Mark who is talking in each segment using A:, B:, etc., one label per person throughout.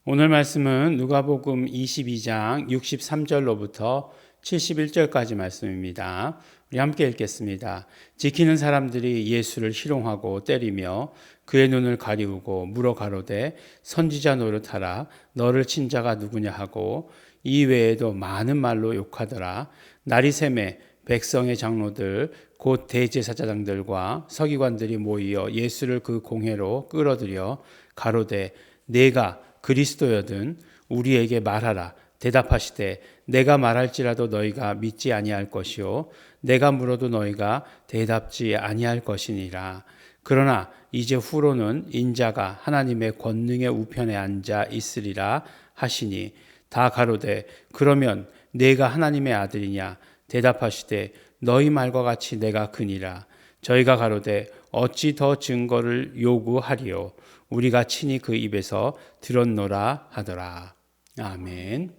A: 오늘 말씀은 누가복음 22장 63절로부터 71절까지 말씀입니다. 우리 함께 읽겠습니다. 지키는 사람들이 예수를 희롱하고 때리며 그의 눈을 가리우고 물어 가로되 선지자 노릇하라 너를 친 자가 누구냐 하고 이 외에도 많은 말로 욕하더라. 날이 새매 백성의 장로들 곧 대제사장들과 서기관들이 모이어 예수를 그 공회로 끌어들여 가로되 내가 그리스도여든 우리에게 말하라. 대답하시되 내가 말할지라도 너희가 믿지 아니할 것이요 내가 물어도 너희가 대답지 아니할 것이니라. 그러나 이제 후로는 인자가 하나님의 권능의 우편에 앉아 있으리라 하시니 다 가로되 그러면 내가 하나님의 아들이냐. 대답하시되 너희 말과 같이 내가 그니라. 저희가 가로되 어찌 더 증거를 요구하리요. 우리가 친히 그 입에서 들었노라 하더라. 아멘.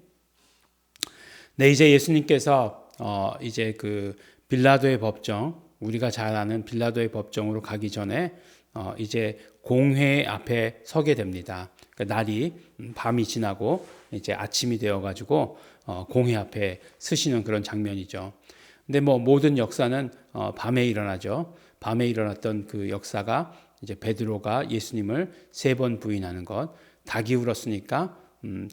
A: 네, 이제 예수님께서 이제 그 빌라도의 법정, 우리가 잘 아는 빌라도의 법정으로 가기 전에 이제 공회 앞에 서게 됩니다. 그러니까 날이 밤이 지나고 이제 아침이 되어가지고 공회 앞에 서시는 그런 장면이죠. 근데 뭐 모든 역사는 밤에 일어나죠. 밤에 일어났던 그 역사가 이제 베드로가 예수님을 3번 부인하는 것, 닭이 울었으니까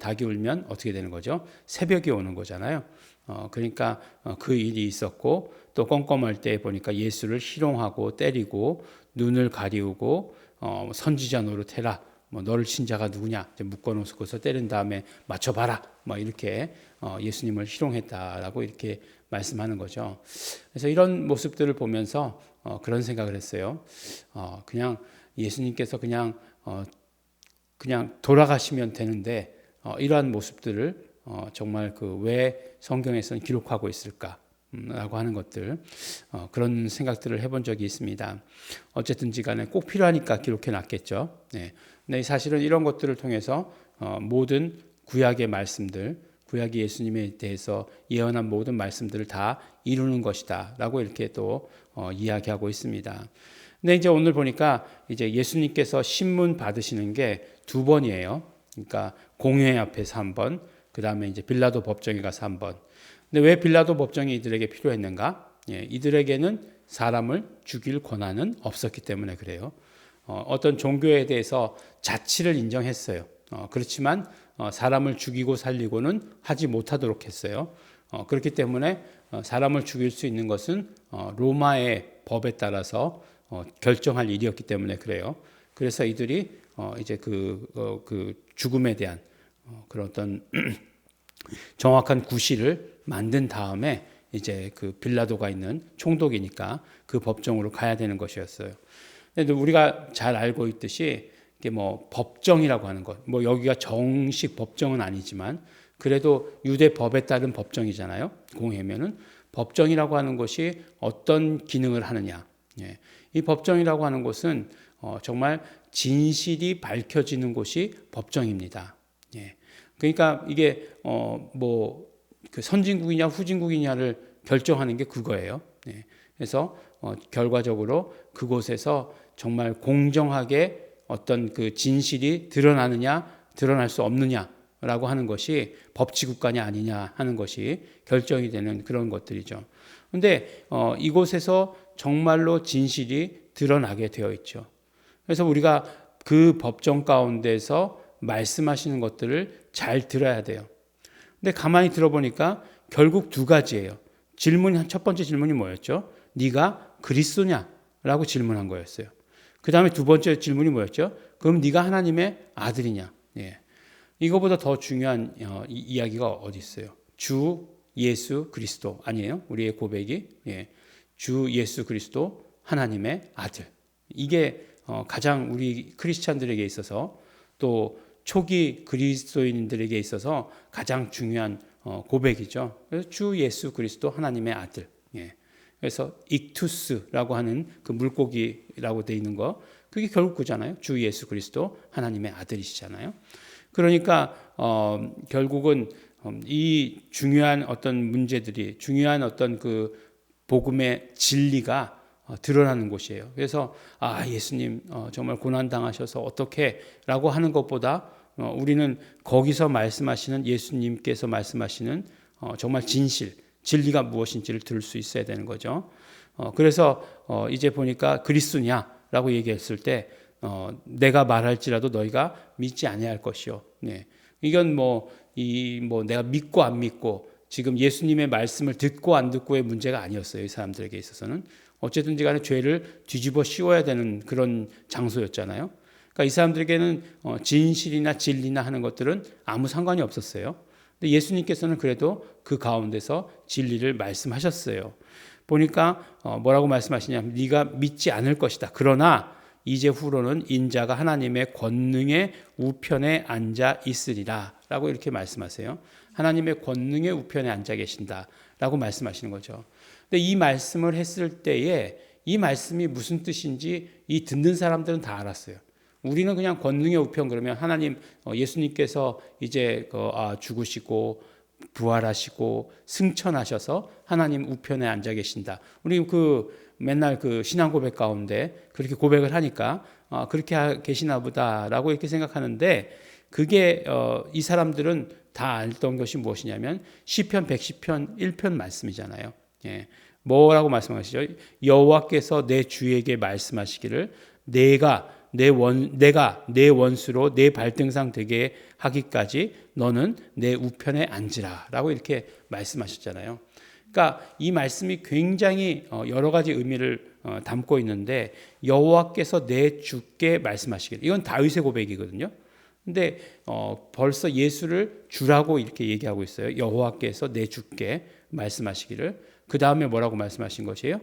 A: 닭이 울면 어떻게 되는 거죠? 새벽이 오는 거잖아요. 그러니까 그 일이 있었고 또 껌껌할 때 보니까 예수를 희롱하고 때리고 눈을 가리우고 선지자 노릇해라. 뭐 너를 친 자가 누구냐? 묶어놓고서 때린 다음에 맞춰봐라. 뭐 이렇게 예수님을 희롱했다라고 이렇게 말씀하는 거죠. 그래서 이런 모습들을 보면서 그런 생각을 했어요. 그냥 예수님께서 그냥 돌아가시면 되는데 이러한 모습들을 정말 그 왜 성경에서는 기록하고 있을까? 라고 하는 것들 그런 생각들을 해본 적이 있습니다. 어쨌든지 간에 꼭 필요하니까 기록해 놨겠죠. 네. 근데 사실은 이런 것들을 통해서 모든 구약의 말씀들, 구약이 예수님에 대해서 예언한 모든 말씀들을 다 이루는 것이다 라고 이렇게 또 이야기하고 있습니다. 근데 이제 오늘 보니까 이제 예수님께서 신문 받으시는 게 2번이에요. 그러니까 공회 앞에서 1번, 그 다음에 이제 빌라도 법정에 가서 1번. 근데 왜 빌라도 법정이 이들에게 필요했는가? 이들에게는 사람을 죽일 권한은 없었기 때문에 그래요. 어떤 종교에 대해서 자치를 인정했어요. 그렇지만 사람을 죽이고 살리고는 하지 못하도록 했어요. 그렇기 때문에 사람을 죽일 수 있는 것은 로마의 법에 따라서 결정할 일이었기 때문에 그래요. 그래서 이들이 이제 그 죽음에 대한 그런 어떤 정확한 구실을 만든 다음에 이제 그 빌라도가 있는 총독이니까 그 법정으로 가야 되는 것이었어요. 근데 우리가 잘 알고 있듯이 이게 뭐 법정이라고 하는 것, 뭐 여기가 정식 법정은 아니지만 그래도 유대 법에 따른 법정이잖아요. 공회면은 법정이라고 하는 것이 어떤 기능을 하느냐. 이 법정이라고 하는 것은 정말 진실이 밝혀지는 곳이 법정입니다. 그러니까 이게 뭐 그 선진국이냐 후진국이냐를 결정하는 게 그거예요. 그래서 결과적으로 그곳에서 정말 공정하게 어떤 그 진실이 드러나느냐 드러날 수 없느냐라고 하는 것이 법치국가냐 아니냐 하는 것이 결정이 되는 그런 것들이죠. 그런데 이곳에서 정말로 진실이 드러나게 되어 있죠. 그래서 우리가 그 법정 가운데서 말씀하시는 것들을 잘 들어야 돼요. 근데 가만히 들어보니까 결국 2가지예요. 첫 번째 질문이 뭐였죠? 네가 그리스도냐? 라고 질문한 거였어요. 그 다음에 2번째 질문이 뭐였죠? 그럼 네가 하나님의 아들이냐? 이거보다 더 중요한 이야기가 어디 있어요? 주 예수 그리스도 아니에요? 우리의 고백이 주 예수 그리스도 하나님의 아들. 이게 가장 우리 크리스찬들에게 있어서 또 초기 그리스도인들에게 있어서 가장 중요한 고백이죠. 그래서 주 예수 그리스도 하나님의 아들. 그래서 익투스라고 하는 그 물고기라고 되어 있는 거 그게 결국 그잖아요. 주 예수 그리스도 하나님의 아들이시잖아요. 그러니까 결국은 이 중요한 어떤 문제들이 중요한 어떤 그 복음의 진리가 드러나는 곳이에요. 그래서 예수님 정말 고난 당하셔서 어떻게 라고 하는 것보다 우리는 거기서 말씀하시는 예수님께서 말씀하시는 정말 진리가 무엇인지를 들을 수 있어야 되는 거죠. 그래서 이제 보니까 그리스도냐라고 얘기했을 때 내가 말할지라도 너희가 믿지 아니할 것이요. 네. 이건 내가 믿고 안 믿고 지금 예수님의 말씀을 듣고 안 듣고의 문제가 아니었어요. 이 사람들에게 있어서는 어쨌든지 간에 죄를 뒤집어 씌워야 되는 그런 장소였잖아요. 그러니까 이 사람들에게는 진실이나 진리나 하는 것들은 아무 상관이 없었어요. 근데 예수님께서는 그래도 그 가운데서 진리를 말씀하셨어요. 보니까 뭐라고 말씀하시냐면 네가 믿지 않을 것이다. 그러나 이제 후로는 인자가 하나님의 권능의 우편에 앉아 있으리라 라고 이렇게 말씀하세요. 하나님의 권능의 우편에 앉아 계신다 라고 말씀하시는 거죠. 근데 이 말씀을 했을 때에 이 말씀이 무슨 뜻인지 이 듣는 사람들은 다 알았어요. 우리는 그냥 권능의 우편 그러면 하나님 예수님께서 이제 죽으시고 부활하시고 승천하셔서 하나님 우편에 앉아 계신다. 우리 맨날 신앙 고백 가운데 그렇게 고백을 하니까 그렇게 계시나 보다라고 이렇게 생각하는데 그게 이 사람들은 다 알던 것이 무엇이냐면 시편 110편 1편 말씀이잖아요. 예. 뭐라고 말씀하시죠? 여호와께서 내 주에게 말씀하시기를 내가 내 원수로 내 발등상 되게 하기까지 너는 내 우편에 앉으라 라고 이렇게 말씀하셨잖아요. 그러니까 이 말씀이 굉장히 여러 가지 의미를 담고 있는데 여호와께서 내 주께 말씀하시기를 이건 다윗의 고백이거든요. 근데 벌써 예수를 주라고 이렇게 얘기하고 있어요. 여호와께서 내 주께 말씀하시기를 그 다음에 뭐라고 말씀하신 것이에요?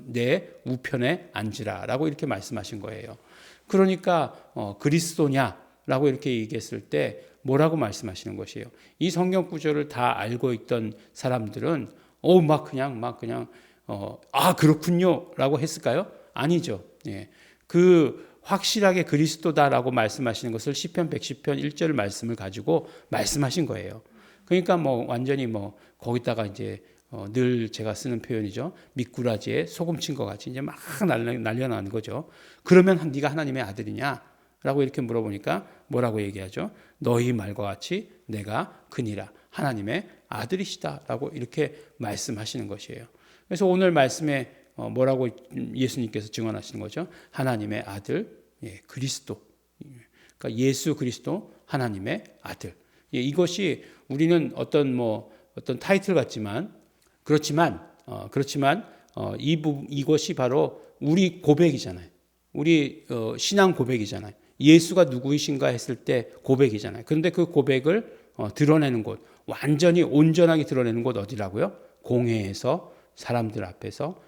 A: 내 우편에 앉으라라고 이렇게 말씀하신 거예요. 그러니까 그리스도냐라고 이렇게 얘기했을 때 뭐라고 말씀하시는 것이에요? 이 성경 구절을 다 알고 있던 사람들은 막 그냥 그렇군요라고 했을까요? 아니죠. 예. 확실하게 그리스도다라고 말씀하시는 것을 시편 110편 1절 말씀을 가지고 말씀하신 거예요. 그러니까 완전히 거기다가 이제 늘 제가 쓰는 표현이죠. 미꾸라지에 소금 친 것 같이 이제 막 날려나는 거죠. 그러면 네가 하나님의 아들이냐? 라고 이렇게 물어보니까 뭐라고 얘기하죠? 너희 말과 같이 내가 그니라 하나님의 아들이시다 라고 이렇게 말씀하시는 것이에요. 그래서 오늘 말씀에 뭐라고 예수님께서 증언하시는 거죠? 하나님의 아들, 그리스도. 그러니까 예수 그리스도 하나님의 아들. 이것이 우리는 어떤 타이틀 같지만 그렇지만 이것이 바로 우리 고백이잖아요. 우리 신앙 고백이잖아요. 예수가 누구이신가 했을 때 고백이잖아요. 그런데 그 고백을 드러내는 곳, 완전히 온전하게 드러내는 곳 어디라고요? 공회에서 사람들 앞에서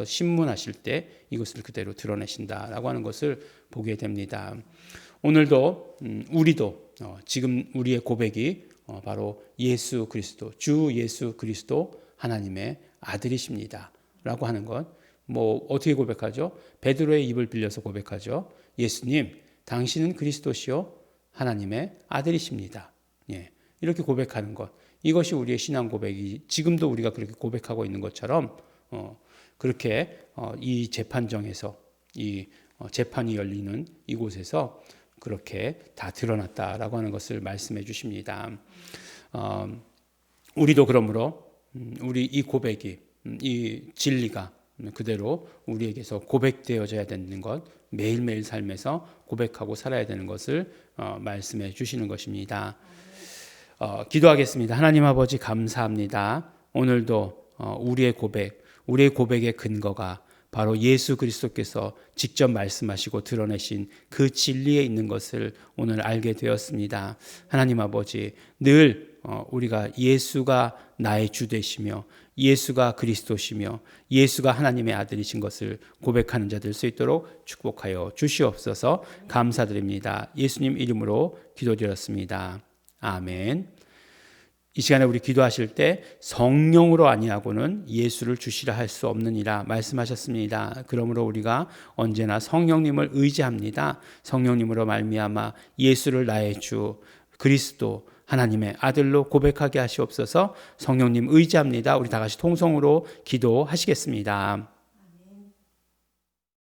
A: 신문하실 때 이것을 그대로 드러내신다라고 하는 것을 보게 됩니다. 오늘도 우리도 지금 우리의 고백이 바로 예수 그리스도, 주 예수 그리스도 하나님의 아들이십니다. 라고 하는 것. 어떻게 고백하죠? 베드로의 입을 빌려서 고백하죠. 예수님, 당신은 그리스도시요 하나님의 아들이십니다. 예, 이렇게 고백하는 것. 이것이 우리의 신앙 고백이 지금도 우리가 그렇게 고백하고 있는 것처럼 그렇게 이 재판정에서 이 재판이 열리는 이곳에서 그렇게 다 드러났다라고 하는 것을 말씀해 주십니다. 우리도 그러므로 우리 이 고백이 이 진리가 그대로 우리에게서 고백되어져야 되는 것, 매일매일 삶에서 고백하고 살아야 되는 것을 말씀해 주시는 것입니다. 기도하겠습니다. 하나님 아버지 감사합니다. 오늘도 우리의 고백의 근거가 바로 예수 그리스도께서 직접 말씀하시고 드러내신 그 진리에 있는 것을 오늘 알게 되었습니다. 하나님 아버지, 늘 우리가 예수가 나의 주 되시며 예수가 그리스도시며 예수가 하나님의 아들이신 것을 고백하는 자 될 수 있도록 축복하여 주시옵소서. 감사드립니다. 예수님 이름으로 기도드렸습니다. 아멘. 이 시간에 우리 기도하실 때 성령으로 아니하고는 예수를 주시라 할 수 없느니라 말씀하셨습니다. 그러므로 우리가 언제나 성령님을 의지합니다. 성령님으로 말미암아 예수를 나의 주 그리스도 하나님의 아들로 고백하게 하시옵소서. 성령님 의지합니다. 우리 다 같이 통성으로 기도하시겠습니다.